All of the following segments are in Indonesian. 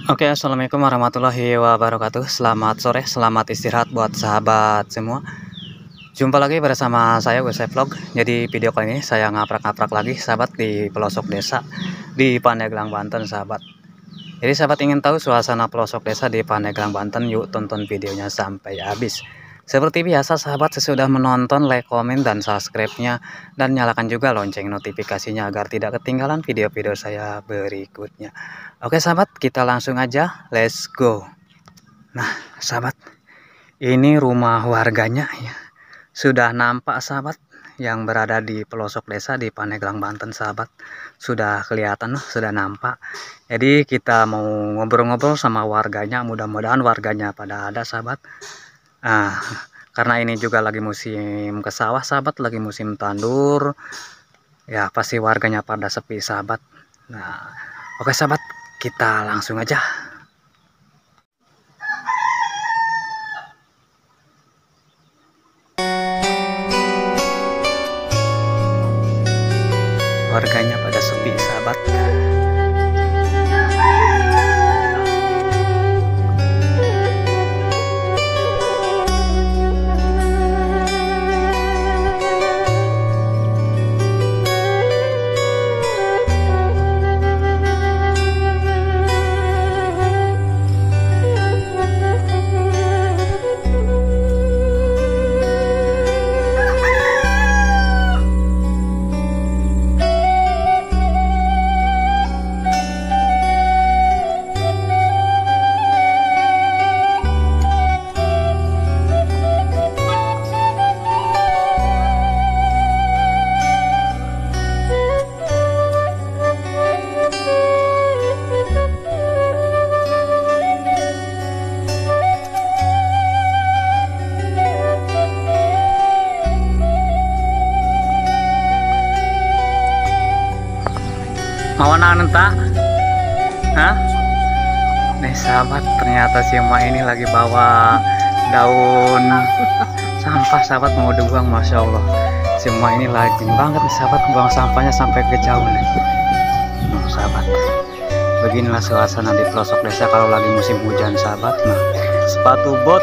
Oke, assalamualaikum warahmatullahi wabarakatuh. Selamat sore, selamat istirahat buat sahabat semua. Jumpa lagi bersama saya Gue Vlog. Jadi video kali ini saya ngaprak-ngaprak lagi sahabat di pelosok desa di Pandeglang, Banten sahabat. Jadi sahabat ingin tahu suasana pelosok desa di Pandeglang, Banten, yuk tonton videonya sampai habis. Seperti biasa sahabat, sesudah menonton, like, komen, dan subscribe-nya, dan nyalakan juga lonceng notifikasinya agar tidak ketinggalan video-video saya berikutnya. Oke sahabat, kita langsung aja, let's go. Nah sahabat, ini rumah warganya ya. Sudah nampak sahabat, yang berada di pelosok desa di Pandeglang, Banten sahabat. Sudah kelihatan loh, sudah nampak. Jadi kita mau ngobrol-ngobrol sama warganya, mudah-mudahan warganya pada ada sahabat. Karena ini juga lagi musim ke sawah sahabat, lagi musim tandur ya, pasti warganya pada sepi sahabat. Nah oke sahabat, kita langsung aja. Warganya pada sepi sahabat. Mau nanta? Hah? Nih sahabat, ternyata si emak ini lagi bawa daun sampah sahabat, mau dibuang. Masya Allah, si emak ini lagi banget nih sahabat, buang sampahnya sampai ke jauh nih. Nah sahabat, beginilah suasana di pelosok desa kalau lagi musim hujan sahabat. Nah sepatu bot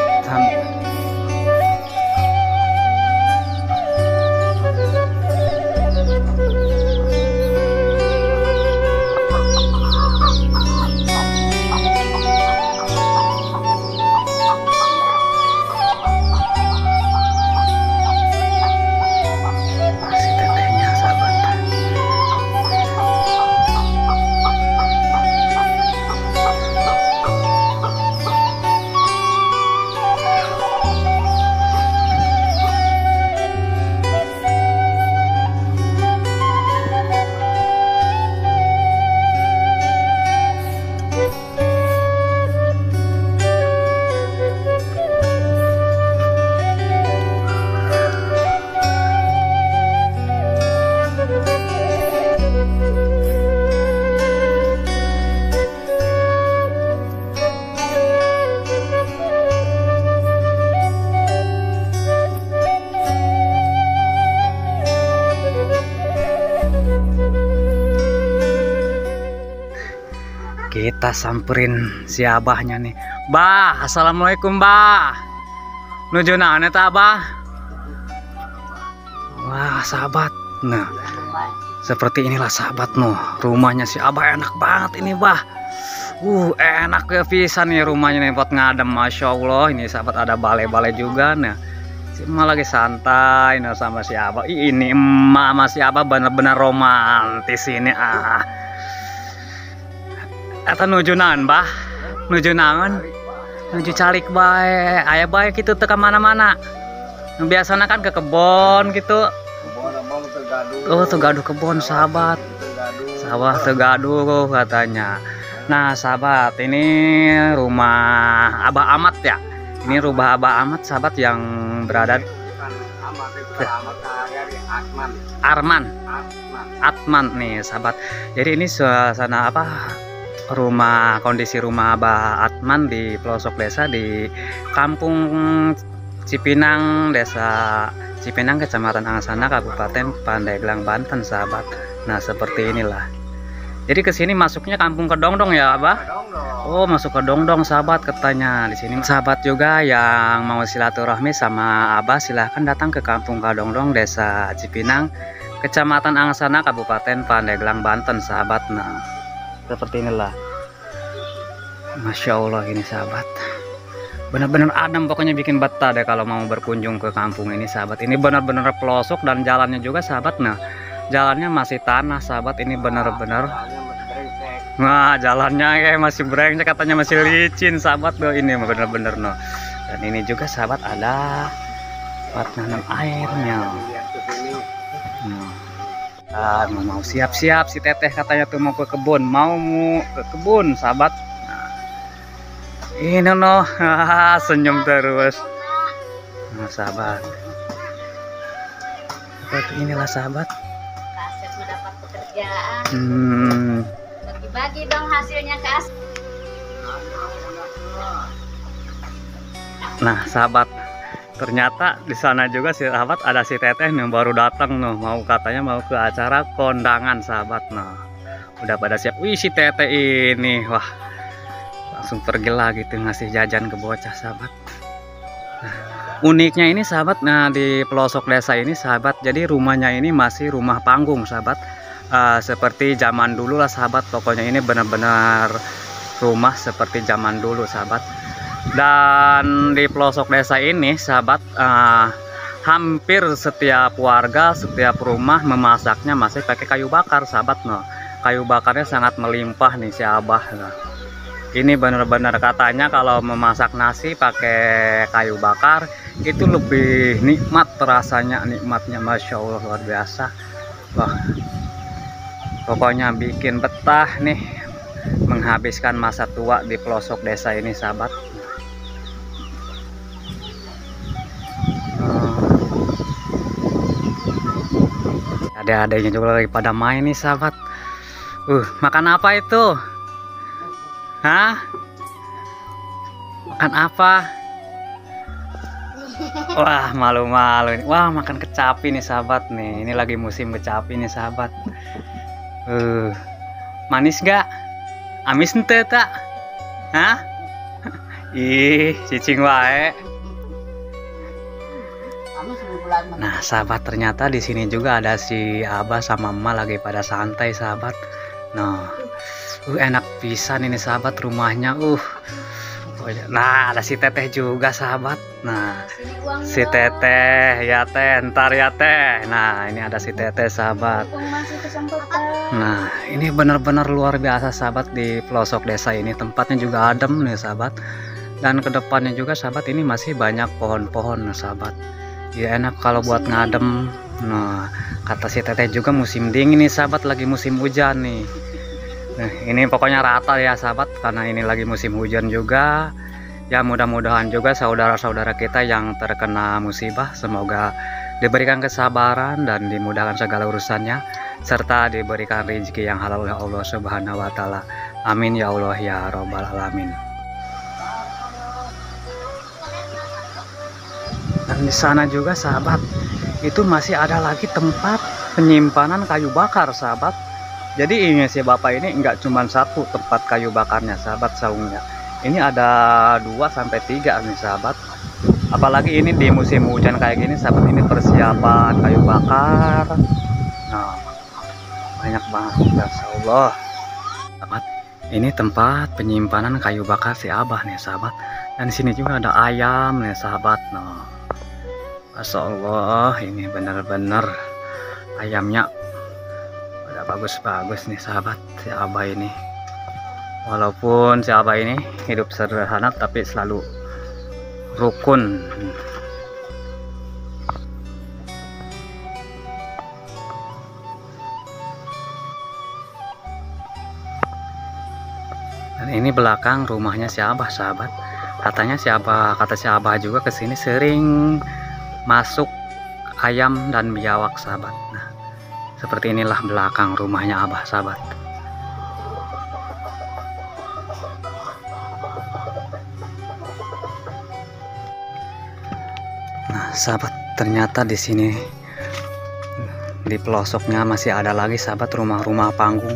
kita samperin si abahnya nih. Bah, assalamualaikum bah. Nuju naon eta abah? Wah sahabat, nah seperti inilah sahabat noh, rumahnya si abah enak banget ini bah. Enak ya pisan nih rumahnya nih buat ngadem, masya Allah. Ini sahabat ada balai-balai juga. Nah cuma lagi santai nah sama si abah. Ini emak sama si abah bener-bener romantis ini Eta nuju naon bah? Nuju naon? Nuju calik bae, aya bae gitu teu ka mana-mana. Biasana kan ke kebon gitu. Oh, Tegaduh kebon sahabat. Sawah Tegaduh katanya. Nah sahabat, ini rumah Abah Ahmad ya. Ini rumah Abah Ahmad sahabat yang berada Atman nih sahabat. Jadi ini suasana kondisi rumah Abah Atman di pelosok desa di Kampung Cipinang, Desa Cipinang, Kecamatan Angsana, Kabupaten Pandeglang, Banten sahabat. Nah seperti inilah. Jadi kesini masuknya Kampung Kedongdong ya Abah? Oh, masuk ke Dongdong sahabat katanya. Di sini sahabat juga yang mau silaturahmi sama Abah silahkan datang ke Kampung Kadongdong, Desa Cipinang, Kecamatan Angsana, Kabupaten Pandeglang, Banten sahabat. Nah, seperti inilah. Masya Allah ini sahabat. Benar-benar adem pokoknya, bikin betah deh kalau mau berkunjung ke kampung ini sahabat. Ini benar-benar pelosok dan jalannya juga sahabat. Nah, jalannya masih tanah sahabat. Ini benar-benar. Nah, jalannya kayak masih brengsek, katanya masih licin sahabat loh. Ini benar-benar no. Dan ini juga sahabat ada buat nanam airnya. Nah, mau siap-siap si teteh katanya tuh mau ke kebun, ke kebun sahabat. Nah, ini no, senyum terus. Nah, sahabat. Seperti inilah sahabat. Asep mendapat pekerjaan. Bagi-bagi dong hasilnya ke Asep. Nah, sahabat. Ternyata di sana juga si sahabat ada si teteh yang baru datang noh, katanya mau ke acara kondangan sahabat. Nah, udah pada siap. Wih, si teteh ini wah langsung pergi lagi tuh ngasih jajan ke bocah sahabat. Nah, uniknya ini sahabat, nah di pelosok desa ini sahabat, jadi rumahnya ini masih rumah panggung sahabat. Seperti zaman dulu lah sahabat, pokoknya ini benar-benar rumah seperti zaman dulu sahabat. Dan di pelosok desa ini sahabat, hampir setiap warga, setiap rumah memasaknya masih pakai kayu bakar sahabat. No, kayu bakarnya sangat melimpah nih si Abah. Nah, ini benar-benar katanya kalau memasak nasi pakai kayu bakar itu lebih nikmat, rasanya nikmatnya Masya Allah luar biasa. Wah, pokoknya bikin betah nih menghabiskan masa tua di pelosok desa ini sahabat. Ada-adanya juga lagi pada main nih sahabat. Makan apa itu? Hah? Makan apa? Wah, malu-malu. Wah, makan kecapi nih sahabat nih. Ini lagi musim kecapi nih sahabat. Manis gak? Amis ente tak? Hah? Ih, cicing wae. Nah, sahabat, ternyata di sini juga ada si Abah sama Emak lagi pada santai sahabat. Nah, enak pisan ini sahabat rumahnya. Nah, ada si teteh juga sahabat. Nah, si teteh ya teh, ntar ya teh. Nah, ini ada si teteh sahabat. Nah, ini benar-benar luar biasa sahabat di pelosok desa ini. Tempatnya juga adem nih sahabat. Dan kedepannya juga sahabat ini masih banyak pohon-pohon sahabat. Ya enak kalau buat ngadem. Nah, kata si teteh juga musim dingin nih sahabat, lagi musim hujan nih. Nah, ini pokoknya rata ya sahabat, karena ini lagi musim hujan juga. Ya mudah-mudahan juga saudara-saudara kita yang terkena musibah semoga diberikan kesabaran dan dimudahkan segala urusannya, serta diberikan rezeki yang halal oleh Allah Subhanahu wa taala. Amin ya Allah ya robbal alamin. Dan di sana juga sahabat, itu masih ada lagi tempat penyimpanan kayu bakar sahabat. Jadi ini si bapak ini enggak cuma satu tempat kayu bakarnya sahabat saungnya. Ini ada 2-3 nih sahabat. Apalagi ini di musim hujan kayak gini sahabat, ini persiapan kayu bakar. Nah, banyak banget ya Allah. Sahabat, ini tempat penyimpanan kayu bakar si Abah nih sahabat. Dan di sini juga ada ayam nih sahabat. Nah, Masya Allah, ini benar-benar ayamnya udah bagus-bagus nih sahabat si Abah ini. Walaupun si Abah ini hidup sederhana tapi selalu rukun. Dan ini belakang rumahnya si Abah sahabat. Katanya si Abah, kata si Abah juga kesini sering masuk ayam dan biawak sahabat. Nah, seperti inilah belakang rumahnya Abah sahabat. Nah, sahabat, ternyata di sini di pelosoknya masih ada lagi sahabat rumah-rumah panggung.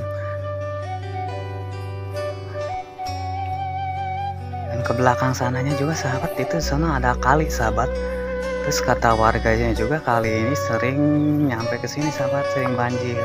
ke belakang sananya juga sahabat, itu sana ada kali sahabat. Terus kata warganya juga kali ini sering nyampe ke sini sahabat, sering banjir.